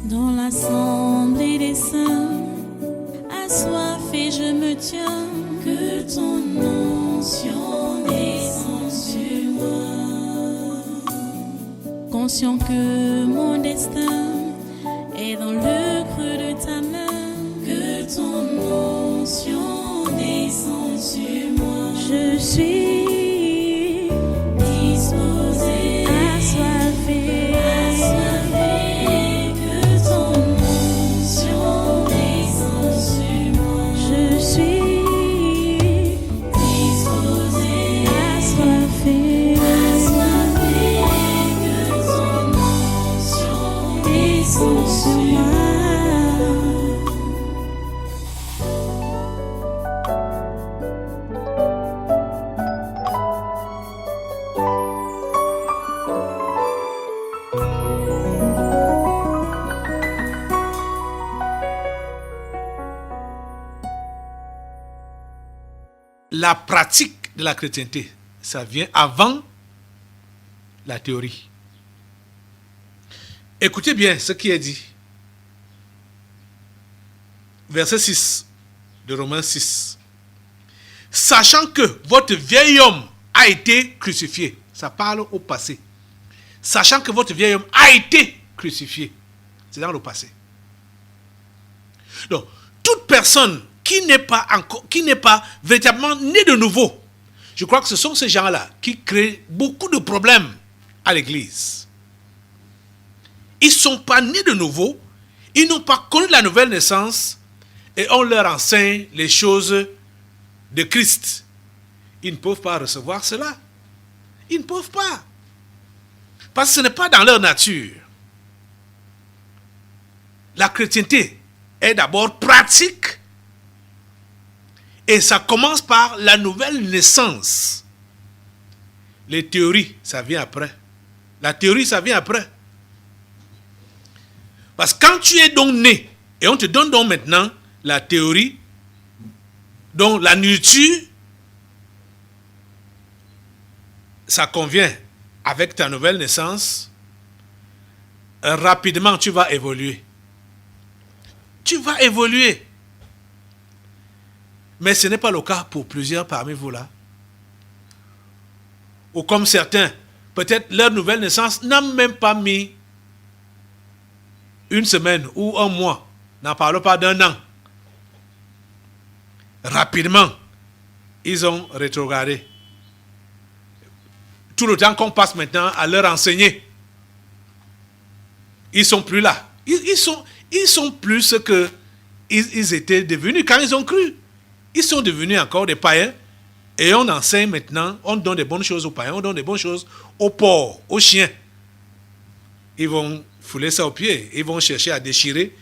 Dans l'assemblée des saints, assoiffé je me tiens, que ton onction descende sur moi. Conscient que mon destin est dans le creux de ta main, que ton onction descende sur moi. Je suis disposé, assoiffé, que ton onction descende sur moi. Je suis disposé, assoiffé, que ton onction descende sur moi. La pratique de la chrétienté, ça vient avant la théorie. Écoutez bien ce qui est dit. Verset 6 de Romains 6. Sachant que votre vieil homme a été crucifié. Ça parle au passé. Sachant que votre vieil homme a été crucifié. C'est dans le passé. Donc, toute personne qui n'est pas véritablement né de nouveau, je crois que ce sont ces gens-là qui créent beaucoup de problèmes à l'église. Ils ne sont pas nés de nouveau, ils n'ont pas connu la nouvelle naissance et on leur enseigne les choses de Christ. Ils ne peuvent pas recevoir cela. Ils ne peuvent pas. Parce que ce n'est pas dans leur nature. La chrétienté est d'abord pratique. Et ça commence par la nouvelle naissance. Les théories, ça vient après. La théorie, ça vient après. Parce que quand tu es donc né, et on te donne donc maintenant la théorie, donc la nourriture, ça convient avec ta nouvelle naissance, rapidement tu vas évoluer. Tu vas évoluer. Mais ce n'est pas le cas pour plusieurs parmi vous là. Ou comme certains, peut-être leur nouvelle naissance n'a même pas mis une semaine ou un mois. N'en parlons pas d'un an. Rapidement, ils ont rétrogradé. Tout le temps qu'on passe maintenant à leur enseigner. Ils ne sont plus là. Ils sont plus ce qu'ils étaient devenus quand ils ont cru. Ils sont devenus encore des païens et on enseigne maintenant, on donne des bonnes choses aux païens, on donne des bonnes choses aux porcs, aux chiens. Ils vont fouler ça aux pieds, ils vont chercher à déchirer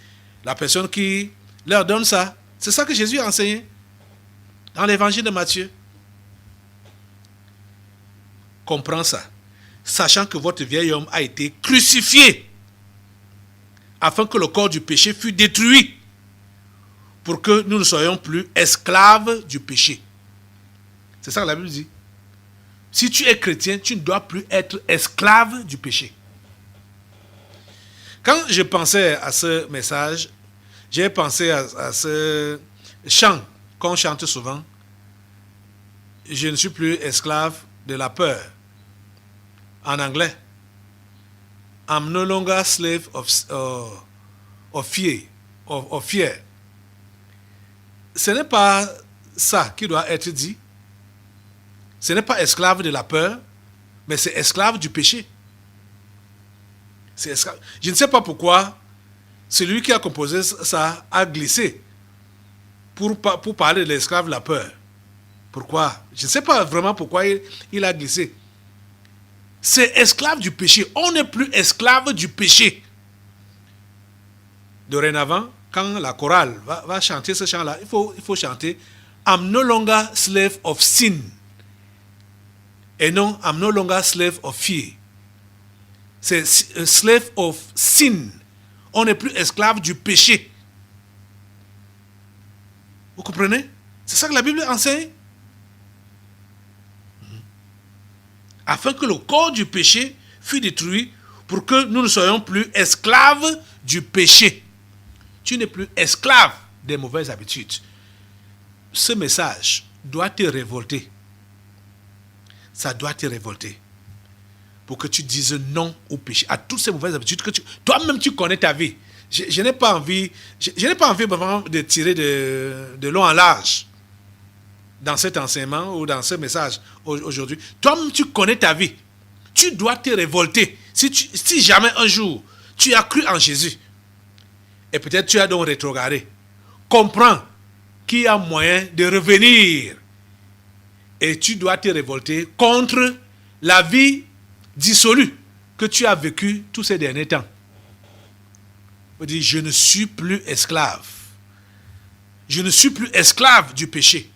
la personne qui leur donne ça. C'est ça que Jésus a enseigné dans l'évangile de Matthieu. Comprends ça. Sachant que votre vieil homme a été crucifié afin que le corps du péché fût détruit, pour que nous ne soyons plus esclaves du péché. C'est ça que la Bible dit. Si tu es chrétien, tu ne dois plus être esclave du péché. Quand je pensais à ce message, j'ai pensé à ce chant qu'on chante souvent. Je ne suis plus esclave de la peur. En anglais. I'm no longer slave of fear. Ce n'est pas ça qui doit être dit. Ce n'est pas esclave de la peur, mais c'est esclave du péché. C'est esclave. Je ne sais pas pourquoi celui qui a composé ça a glissé pour parler de l'esclave de la peur. Pourquoi? Je ne sais pas vraiment pourquoi il a glissé. C'est esclave du péché. On n'est plus esclave du péché. Dorénavant, quand la chorale va chanter ce chant-là, il faut chanter I'm no longer slave of sin. Et non, I'm no longer slave of fear. C'est slave of sin. On n'est plus esclave du péché. Vous comprenez? C'est ça que la Bible enseigne. Afin que le corps du péché fût détruit pour que nous ne soyons plus esclaves du péché. Tu n'es plus esclave des mauvaises habitudes. Ce message doit te révolter. Ça doit te révolter. Pour que tu dises non au péché, à toutes ces mauvaises habitudes que toi-même tu connais ta vie. Je n'ai pas envie, je n'ai pas envie vraiment de tirer de long en large dans cet enseignement ou dans ce message aujourd'hui. Toi-même tu connais ta vie. Tu dois te révolter. Si jamais un jour tu as cru en Jésus et peut-être tu as donc rétrogradé, comprends qu'il y a moyen de revenir et tu dois te révolter contre la vie dissolue que tu as vécue tous ces derniers temps. On dit, je ne suis plus esclave. Je ne suis plus esclave du péché.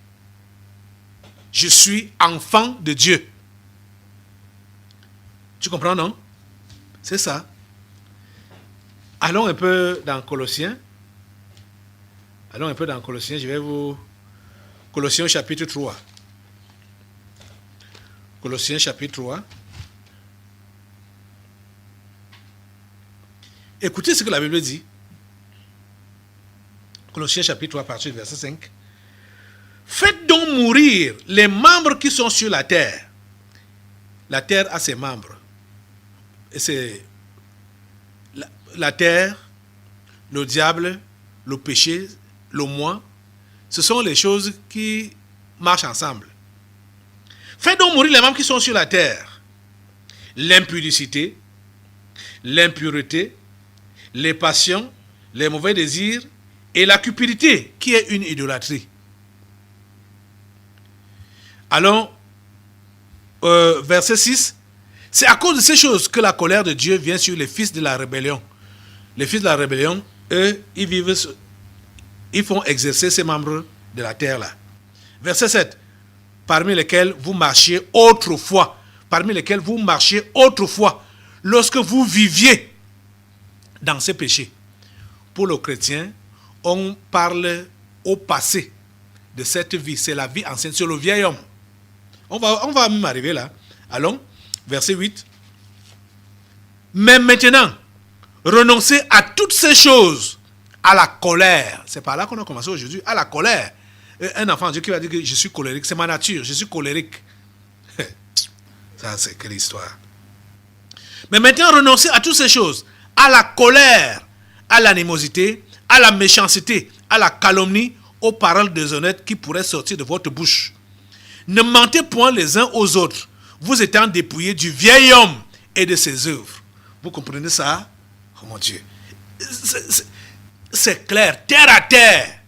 Je suis enfant de Dieu. Tu comprends, non? C'est ça. Allons un peu dans Colossiens. Allons un peu dans Colossiens. Je vais vous... Colossiens chapitre 3. Colossiens chapitre 3. Écoutez ce que la Bible dit. Colossiens chapitre 3, à partir du verset 5. Faites donc mourir les membres qui sont sur la terre. La terre a ses membres. Et c'est la terre, le diable, le péché, le moi. Ce sont les choses qui marchent ensemble. Faites donc mourir les membres qui sont sur la terre. L'impudicité, l'impureté, les passions, les mauvais désirs et la cupidité qui est une idolâtrie. Allons, verset 6. C'est à cause de ces choses que la colère de Dieu vient sur les fils de la rébellion. Les fils de la rébellion, eux, ils font exercer ces membres de la terre là. Verset 7. Parmi lesquels vous marchiez autrefois. Parmi lesquels vous marchiez autrefois. Lorsque vous viviez dans ces péchés. Pour le chrétien, on parle au passé de cette vie. C'est la vie ancienne, c'est le vieil homme. On va même arriver là. Allons, verset 8. Mais maintenant, renoncez à toutes ces choses, à la colère. C'est par là qu'on a commencé aujourd'hui, à la colère. Un enfant de Dieu qui va dire que je suis colérique, c'est ma nature, je suis colérique. Ça, c'est quelle histoire. Mais maintenant, renoncez à toutes ces choses, à la colère, à l'animosité, à la méchanceté, à la calomnie, aux paroles déshonnêtes qui pourraient sortir de votre bouche. Ne mentez point les uns aux autres, vous étant dépouillés du vieil homme et de ses œuvres. Vous comprenez ça? Oh mon Dieu. C'est clair, terre à terre.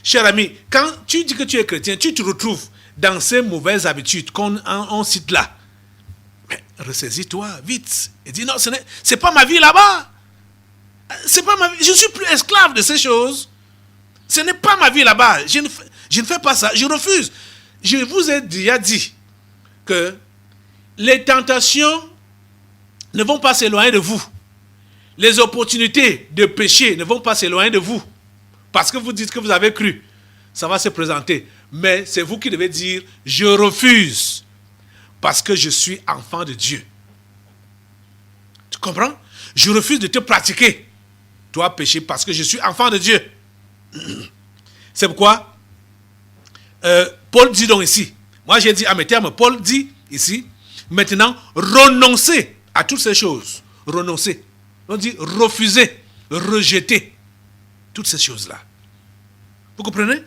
Cher ami, quand tu dis que tu es chrétien, tu te retrouves dans ces mauvaises habitudes qu'on cite là. Mais ressaisis-toi vite et dis non, c'est pas ma vie là-bas. C'est pas ma vie. Je suis plus esclave de ces choses. Ce n'est pas ma vie là-bas. Je ne fais pas ça. Je refuse. Je vous ai déjà dit que les tentations ne vont pas s'éloigner de vous. Les opportunités de péché ne vont pas s'éloigner de vous. Parce que vous dites que vous avez cru. Ça va se présenter. Mais c'est vous qui devez dire, je refuse. Parce que je suis enfant de Dieu. Tu comprends? Je refuse de te pratiquer. Toi, péché, parce que je suis enfant de Dieu. C'est pourquoi Paul dit donc ici. Moi, j'ai dit à mes termes, Paul dit ici, maintenant, renoncez à toutes ces choses. Renoncez. On dit refuser, rejeter toutes ces choses-là. Vous comprenez?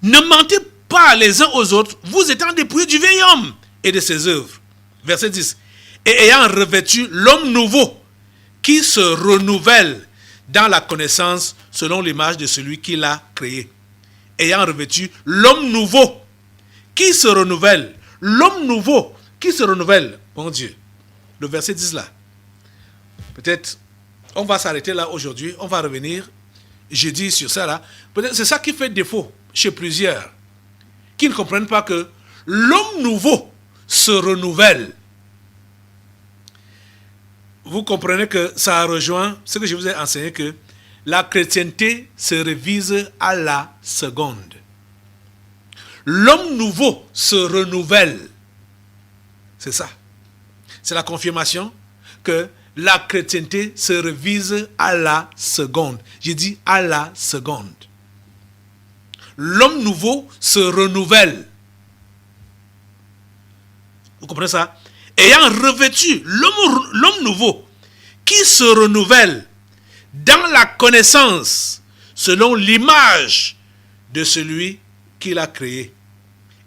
Ne mentez pas les uns aux autres, vous étant dépouillés du vieil homme et de ses œuvres. Verset 10. Et ayant revêtu l'homme nouveau qui se renouvelle dans la connaissance selon l'image de celui qui l'a créé. Ayant revêtu l'homme nouveau qui se renouvelle. L'homme nouveau qui se renouvelle. Mon Dieu. Le verset 10 là. Peut-être, on va s'arrêter là aujourd'hui. On va revenir jeudi sur ça là. Peut-être c'est ça qui fait défaut chez plusieurs. Qui ne comprennent pas que l'homme nouveau se renouvelle. Vous comprenez que ça rejoint ce que je vous ai enseigné, que la chrétienté se révise à la seconde. L'homme nouveau se renouvelle. C'est ça. C'est la confirmation que la chrétienté se révise à la seconde. J'ai dit à la seconde. L'homme nouveau se renouvelle. Vous comprenez ça? Ayant revêtu l'homme nouveau qui se renouvelle dans la connaissance selon l'image de celui qui l'a créé.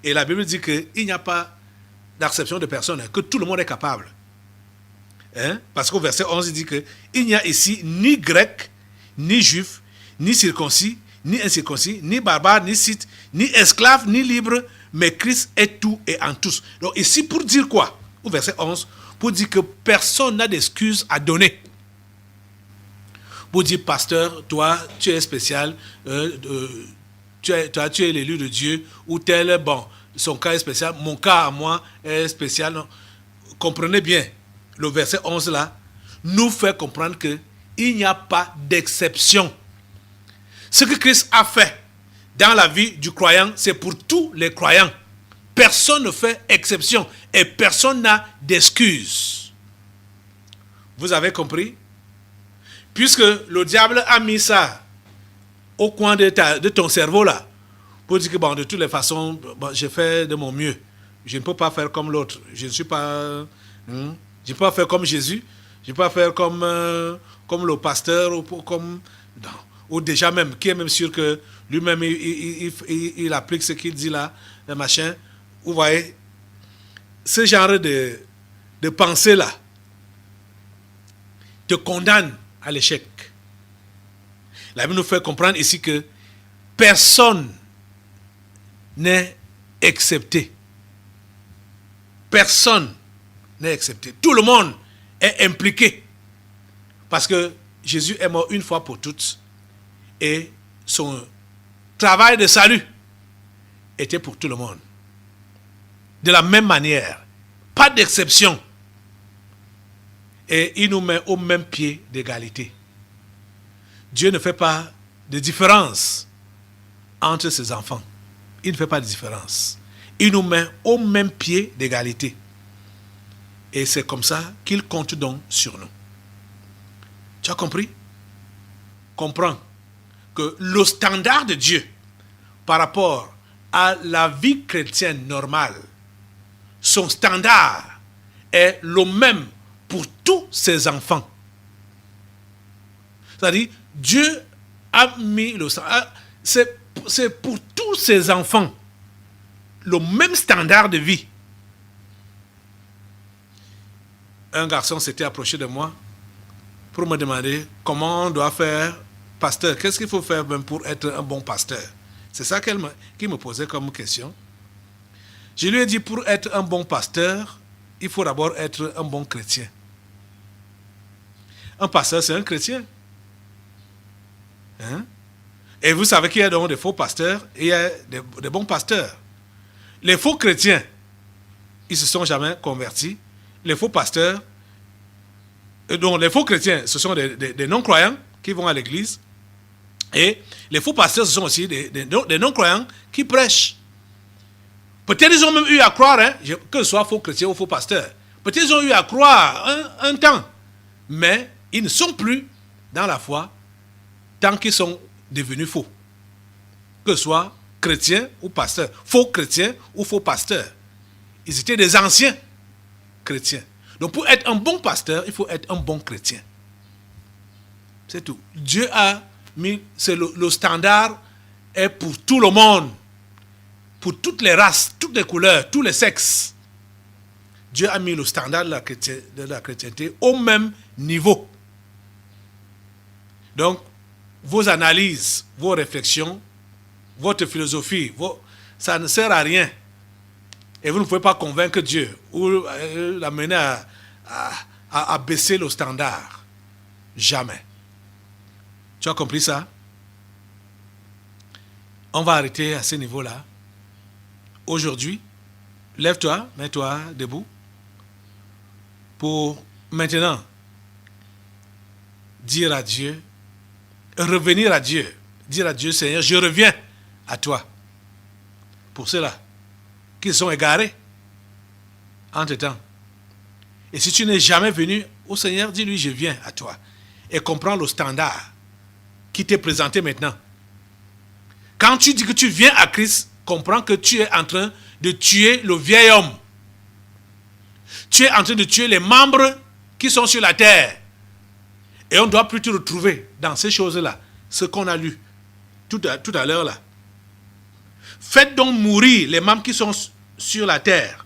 Et la Bible dit qu'il n'y a pas d'acception de personne, que tout le monde est capable. Parce qu'au verset 11, il dit qu'il n'y a ici ni grec, ni juif, ni circoncis, ni incirconcis, ni barbare, ni scythe, ni esclave, ni libre, mais Christ est tout et en tous. Donc ici, pour dire quoi? Au verset 11, pour dire que personne n'a d'excuses à donner. Pour dire, pasteur, toi, tu es spécial, tu es l'élu de Dieu, ou tel, bon, son cas est spécial, mon cas à moi est spécial. Non. Comprenez bien, le verset 11 là, nous fait comprendre qu'il n'y a pas d'exception. Ce que Christ a fait dans la vie du croyant, c'est pour tous les croyants. Personne ne fait exception et personne n'a d'excuses. Vous avez compris? Puisque le diable a mis ça au coin de ton cerveau là, pour dire que bon, de toutes les façons, bon, j'ai fait de mon mieux. Je ne peux pas faire comme l'autre. Je ne suis pas... je ne peux pas faire comme Jésus. Je ne peux pas faire comme le pasteur ou déjà même, qui est même sûr que lui-même, il applique ce qu'il dit là, le machin. Vous voyez, ce genre de pensée là te condamne à l'échec. La Bible nous fait comprendre ici que personne n'est excepté. Personne n'est excepté. Tout le monde est impliqué. Parce que Jésus est mort une fois pour toutes. Et son travail de salut était pour tout le monde. De la même manière. Pas d'exception. Et il nous met au même pied d'égalité. Dieu ne fait pas de différence entre ses enfants. Il ne fait pas de différence. Il nous met au même pied d'égalité. Et c'est comme ça qu'il compte donc sur nous. Tu as compris? Comprends que le standard de Dieu par rapport à la vie chrétienne normale, son standard est le même pour tous ses enfants. C'est-à-dire, Dieu a mis le standard. C'est pour tous ses enfants le même standard de vie. Un garçon s'était approché de moi pour me demander comment on doit faire pasteur. Qu'est-ce qu'il faut faire même pour être un bon pasteur? C'est ça qu'il me posait comme question. Je lui ai dit, pour être un bon pasteur, il faut d'abord être un bon chrétien. Un pasteur, c'est un chrétien. Hein? Et vous savez qu'il y a donc des faux pasteurs et il y a des bons pasteurs. Les faux chrétiens, ils ne se sont jamais convertis. Les faux pasteurs, donc les faux chrétiens, ce sont des non-croyants qui vont à l'église. Et les faux pasteurs, ce sont aussi des non-croyants qui prêchent. Peut-être ils ont même eu à croire, que ce soit faux chrétiens ou faux pasteurs. Peut-être ils ont eu à croire un temps. Mais ils ne sont plus dans la foi tant qu'ils sont devenus faux. Que ce soit chrétiens ou pasteurs. Faux chrétiens ou faux pasteurs. Ils étaient des anciens chrétiens. Donc pour être un bon pasteur, il faut être un bon chrétien. C'est tout. Dieu a mis, le standard est pour tout le monde. Pour toutes les races, toutes les couleurs, tous les sexes. Dieu a mis le standard de la chrétienté au même niveau. Donc, vos analyses, vos réflexions, votre philosophie, ça ne sert à rien. Et vous ne pouvez pas convaincre Dieu ou l'amener à baisser le standard. Jamais. Tu as compris ça? On va arrêter à ce niveau-là. Aujourd'hui, lève-toi, mets-toi debout pour maintenant dire à Dieu, revenir à Dieu, dire à Dieu, Seigneur, je reviens à toi. Pour ceux-là qui sont égarés entre-temps Et si tu n'es jamais venu au Seigneur, dis-lui, je viens à toi. Et comprends le standard qui t'est présenté maintenant. Quand tu dis que tu viens à Christ, comprends que tu es en train de tuer le vieil homme. Tu es en train de tuer les membres qui sont sur la terre. Et on ne doit plus te retrouver dans ces choses-là, ce qu'on a lu tout à l'heure là. Faites donc mourir les membres qui sont sur la terre.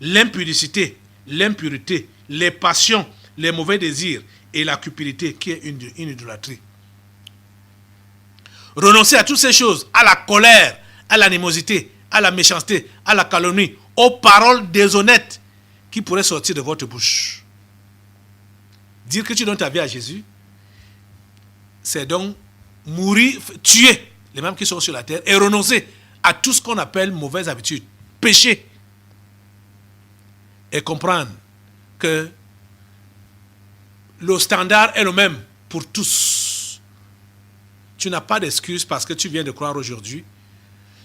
L'impudicité, l'impureté, les passions, les mauvais désirs et la cupidité qui est une idolâtrie. Renoncez à toutes ces choses, à la colère, à l'animosité, à la méchanceté, à la calomnie, aux paroles déshonnêtes qui pourraient sortir de votre bouche. Dire que tu donnes ta vie à Jésus, c'est donc mourir, tuer les membres qui sont sur la terre et renoncer à tout ce qu'on appelle mauvaises habitudes, péché. Et comprendre que le standard est le même pour tous. Tu n'as pas d'excuse parce que tu viens de croire aujourd'hui.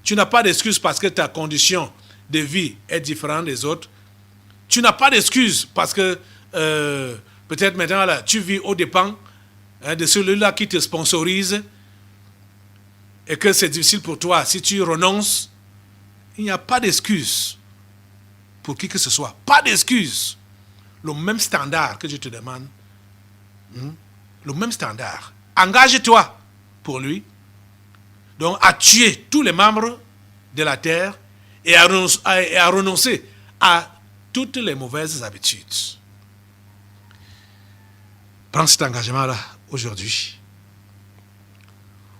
Tu n'as pas d'excuse parce que ta condition de vie est différente des autres. Tu n'as pas d'excuse parce que peut-être maintenant là, tu vis aux dépens de celui-là qui te sponsorise et que c'est difficile pour toi. Si tu renonces, il n'y a pas d'excuse pour qui que ce soit. Pas d'excuse. Le même standard que je te demande. Le même standard. Engage-toi pour lui. Donc à tuer tous les membres de la terre et à renoncer à toutes les mauvaises habitudes. Prends cet engagement-là aujourd'hui.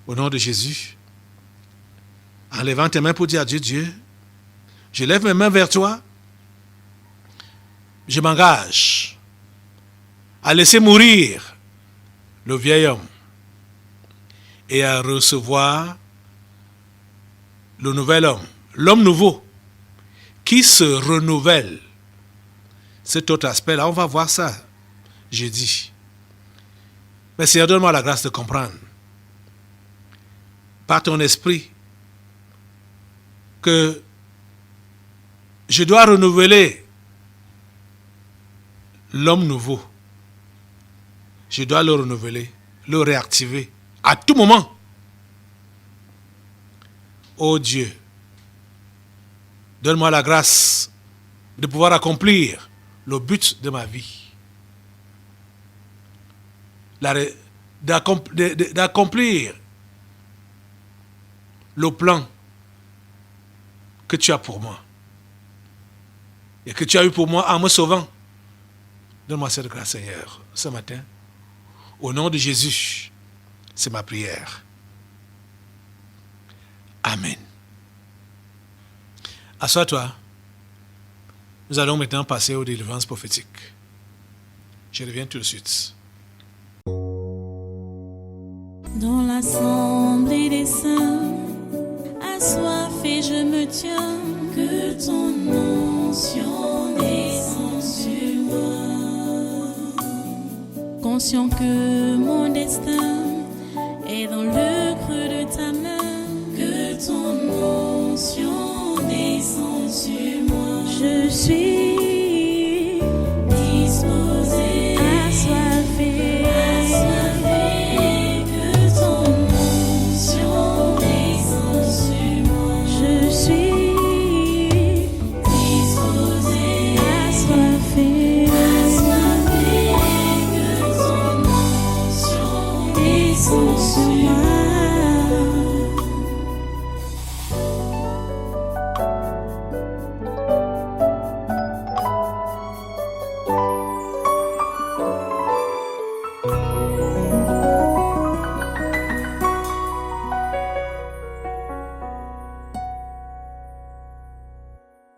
Au nom de Jésus. En levant tes mains pour dire à Dieu, Dieu, je lève mes mains vers toi. Je m'engage à laisser mourir le vieil homme et à recevoir le nouvel homme, l'homme nouveau, qui se renouvelle. Cet autre aspect-là, on va voir ça jeudi. Mais Seigneur, donne-moi la grâce de comprendre, par ton esprit, que je dois renouveler l'homme nouveau. Je dois le renouveler, le réactiver à tout moment. Oh Dieu, donne-moi la grâce de pouvoir accomplir le but de ma vie. D'accomplir le plan que tu as pour moi et que tu as eu pour moi en me sauvant. Donne-moi cette grâce, Seigneur, ce matin. Au nom de Jésus, c'est ma prière. Amen. Assois-toi. Nous allons maintenant passer aux délivrances prophétiques. Je reviens tout de suite. Dans l'assemblée des saints, assoiffé je me tiens, que ton onction descende sur moi. Conscient que mon destin est dans le creux de ta main, que ton onction descende sur moi. Je suis